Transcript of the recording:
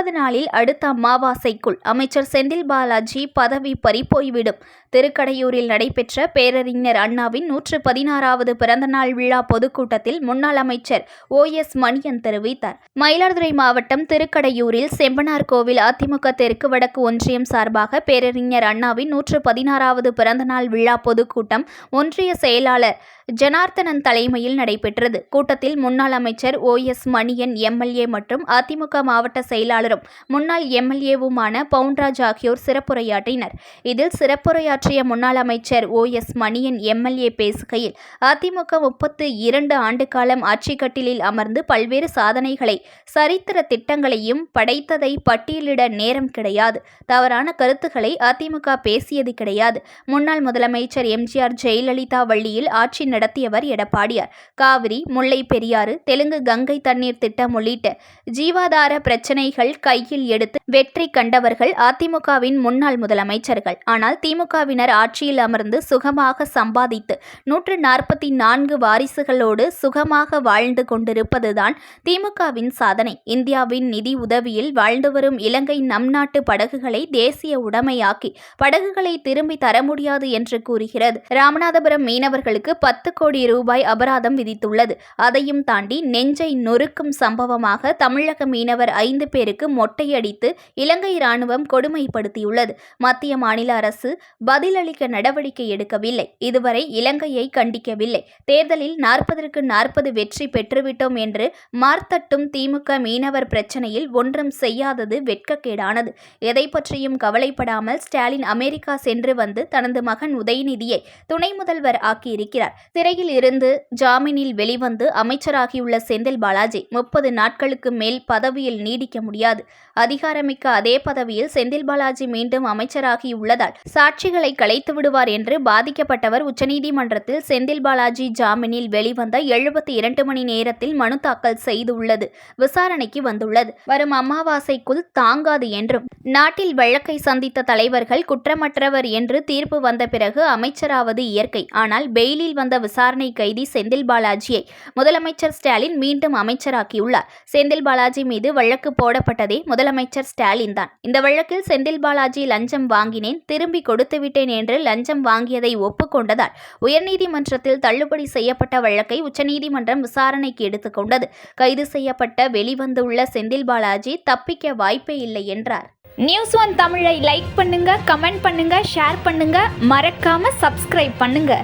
30 நாளில் அடுத்த அமாவாசைக்குள் அமைச்சர் செந்தில் பாலாஜி பதவி பறிபோய்விடும். திருக்கடையூரில் நடைபெற்ற பேரறிஞர் அண்ணாவின் 116வது பிறந்தநாள் விழா பொதுக்கூட்டத்தில் முன்னாள் அமைச்சர் OS மணியன் தெரிவித்தார். மயிலாடுதுறை மாவட்டம் திருக்கடையூரில் செம்பனார் கோவில் அதிமுக தெற்கு வடக்கு ஒன்றியம் சார்பாக பேரறிஞர் அண்ணாவின் 116வது பிறந்தநாள் விழா பொதுக்கூட்டம் ஒன்றிய செயலாளர் ஜனார்த்தனன் தலைமையில் நடைபெற்றது. கூட்டத்தில் முன்னாள் அமைச்சர் OS மணியன் MLA மற்றும் அதிமுக மாவட்ட செயலாளரும் முன்னாள் MLAவுமான பவுன்ராஜ் ஆகியோர் சிறப்புரையாற்றினர். இதில் சிறப்புரையாற்றிய முன்னாள் அமைச்சர் OS மணியன் MLA பேசுகையில், அதிமுக 32 ஆண்டு காலம் ஆட்சிக்கட்டிலில் அமர்ந்து பல்வேறு சாதனைகளை, சரித்திர திட்டங்களையும் படைத்ததை பட்டியலிட நேரம் கிடையாது. தவறான கருத்துக்களை அதிமுக பேசியது கிடையாது. முன்னாள் முதலமைச்சர் MGR ஜெயலலிதா வழியில் ஆட்சி நடத்தியவர் எடப்பாடியார். காவிரி, முல்லை பெரியாறு, தெலுங்கு கங்கை தண்ணீர் திட்டம் உள்ளிட்ட ஜீவாதார பிரச்சனைகள் கையில் எடுத்து வெற்றி கண்டவர்கள் அதிமுகவின் முன்னாள் முதலமைச்சர்கள். ஆனால் திமுகவினர் ஆட்சியில் அமர்ந்து சுகமாக சம்பாதித்து 144 வாரிசுகளோடு சுகமாக வாழ்ந்து கொண்டிருப்பதுதான் திமுகவின் சாதனை. இந்தியாவின் நிதி உதவியில் வாழ்ந்து வரும் இலங்கை நம் நாட்டு படகுகளை தேசிய உடைமையாக்கி படகுகளை திரும்பி தர முடியாது என்று கூறுகிறது. ராமநாதபுரம் மீனவர்களுக்கு 10 கோடி ரூபாய் அபராதம் விதித்துள்ளது. அதையும் தாண்டி நெஞ்சை நொறுக்கும் சம்பவமாக தமிழக மீனவர் 5 பேருக்கு மொட்டையடித்து இலங்கை ராணுவம் கொடுமைப்படுத்தியுள்ளது. மத்திய மாநில அரசு பதிலளிக்க நடவடிக்கை எடுக்கவில்லை. இதுவரை இலங்கையை கண்டிக்கவில்லை. தேர்தலில் 40க்கு 40 வெற்றி பெற்றுவிட்டோம் என்று மார்த்தட்டும் திமுக மீனவர் பிரச்சனையில் ஒன்றும் செய்யாதது வெட்கக்கேடானது. எதை பற்றியும் கவலைப்படாமல் ஸ்டாலின் அமெரிக்கா சென்று வந்து தனது மகன் உதயநிதியை துணை முதல்வர் ஆக்கியிருக்கிறார். சிறையில் இருந்து ஜாமீனில் வெளிவந்து அமைச்சராகியுள்ள செந்தில் பாலாஜி 30 நாட்களுக்கு மேல் பதவியில் நீடிக்க முடியாது. அதிகாரமிக்க அதே பதவியில் செந்தில் பாலாஜி மீண்டும் அமைச்சராகியுள்ளதால் சாட்சிகளை கலைத்து விடுவார் என்று பாதிக்கப்பட்டவர் உச்சநீதிமன்றத்தில் செந்தில் பாலாஜி ஜாமீனில் வெளிவந்த 72 மணி நேரத்தில் மனு தாக்கல் செய்துள்ளது விசாரணைக்கு வந்துள்ளது. வரும் அமாவாசைக்குள் தாங்காது என்றும், நாட்டில் வழக்கை சந்தித்த தலைவர்கள் குற்றமற்றவர் என்று தீர்ப்பு வந்த பிறகு அமைச்சராவது இயற்கை. ஆனால் பெயிலில் வந்த விசாரணை கைதி செந்தில் பாலாஜியை முதலமைச்சர் ஸ்டாலின் மீண்டும் அமைச்சராக்கியுள்ளார். செந்தில் பாலாஜி மீது வழக்கு போடப்பட்டதே முதலமைச்சர் ஸ்டாலின் தான். இந்த வழக்கில் செந்தில் பாலாஜி லஞ்சம் வாங்கினேன், திரும்பி கொடுத்துவிட்டேன் என்று லஞ்சம் வாங்கியதை ஒப்புக்கொண்டதால் உயர்நீதிமன்றத்தில் தள்ளுபடி செய்யப்பட்ட வழக்கை உச்சநீதிமன்றம் விசாரணைக்கு எடுத்துக்கொண்டது. கைது செய்யப்பட்ட வெளிவந்துள்ள செந்தில் பாலாஜி தப்பிக்க வாய்ப்பே இல்லை என்றார். News1 தமிழை லைக் பண்ணுங்க, கமெண்ட் பண்ணுங்க, ஷேர் பண்ணுங்க, மறக்காம சப்ஸ்கிரைப் பண்ணுங்க.